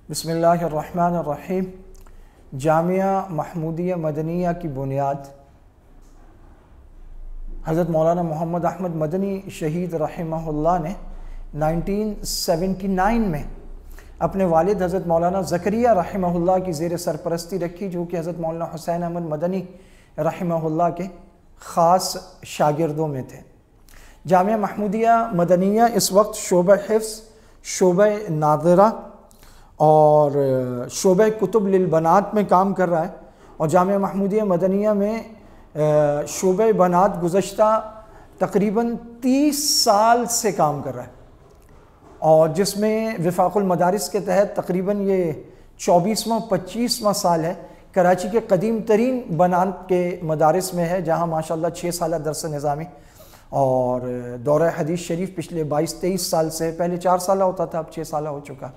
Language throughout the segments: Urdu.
بسم اللہ الرحمن الرحیم۔ جامعہ محمودیہ مدنیہ کی بنیاد حضرت مولانا محمد احمد مدنی شہید رحمہ اللہ نے 1979 میں اپنے والد حضرت مولانا زکریا رحمہ اللہ کی زیر سرپرستی رکھی، جو کہ حضرت مولانا حسین احمد مدنی رحمہ اللہ کے خاص شاگردوں میں تھے۔ جامعہ محمودیہ مدنیہ اس وقت شعبہ حفظ، شعبہ ناظرہ اور شعبہ کتب للبنات میں کام کر رہا ہے، اور جامعہ محمودیہ مدنیہ میں شعبہ بنات گزشتہ تقریباً 30 سال سے کام کر رہا ہے، اور جس میں وفاق المدارس کے تحت تقریباً یہ 24واں 25واں سال ہے۔ کراچی کے قدیم ترین بنات کے مدارس میں ہے، جہاں ماشاءاللہ 6 سالہ درس نظامی اور دورہ حدیث شریف پچھلے 22-23 سال سے، پہلے 4 سالہ ہوتا تھا، اب 6 سالہ ہو چکا۔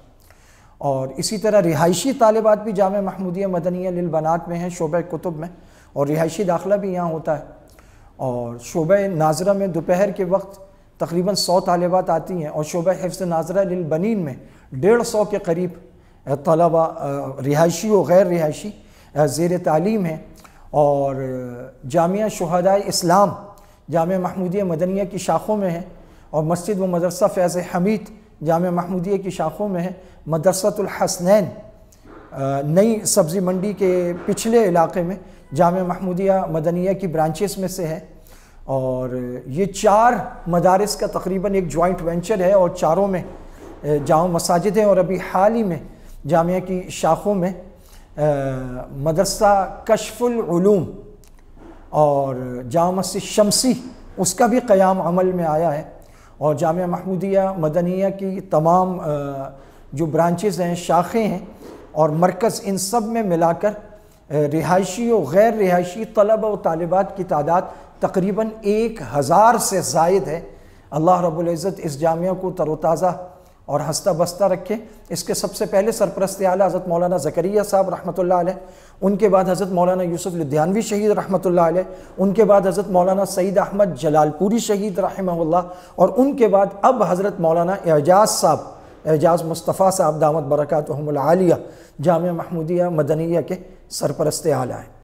اور اسی طرح رہائشی طالبات بھی جامعہ محمودیہ مدنیہ للبنات میں ہیں، شعبہ کتب میں، اور رہائشی داخلہ بھی یہاں ہوتا ہے۔ اور شعبہ ناظرہ میں دوپہر کے وقت تقریباً 100 طالبات آتی ہیں، اور شعبہ حفظ ناظرہ للبنین میں 150 کے قریب طلبہ رہائشی و غیر رہائشی زیر تعلیم ہیں۔ اور جامعہ شہدائے اسلام جامعہ محمودیہ مدنیہ کی شاخوں میں ہے، اور مسجد و مدرسہ فیض حمید جامعہ محمودیہ کی شاخوں میں ہے۔ مدرسۃ الحسنین نئی سبزی منڈی کے پچھلے علاقے میں جامعہ محمودیہ مدنیہ کی برانچز میں سے ہے، اور یہ 4 مدارس کا تقریباً ایک جوائنٹ وینچر ہے، اور چاروں میں جامع مساجد ہیں۔ اور ابھی حال ہی میں جامعہ کی شاخوں میں مدرسہ کشف العلوم اور جامع مسجد شمسی، اس کا بھی قیام عمل میں آیا ہے۔ اور جامعہ محمودیہ مدنیہ کی تمام جو برانچز ہیں، شاخیں ہیں اور مرکز، ان سب میں ملا کر رہائشی و غیر رہائشی طلبہ و طالبات کی تعداد تقریباً 1000 سے زائد ہے۔ اللہ رب العزت اس جامعہ کو تر و تازہ اور ہستہ بستہ رکھے۔ اس کے سب سے پہلے سرپرست اعلیٰ حضرت مولانا زکریا صاحب رحمۃ اللہ علیہ، ان کے بعد حضرت مولانا یوسف لدھیانوی شہید رحمۃ اللہ علیہ، ان کے بعد حضرت مولانا سعید احمد جلال پوری شہید رحمہ اللہ، اور ان کے بعد اب حضرت مولانا اعجاز صاحب، اعجاز مصطفیٰ صاحب دامت برکاتہم العالیہ، جامعہ محمودیہ مدنیہ کے سرپرست اعلیٰ ہیں۔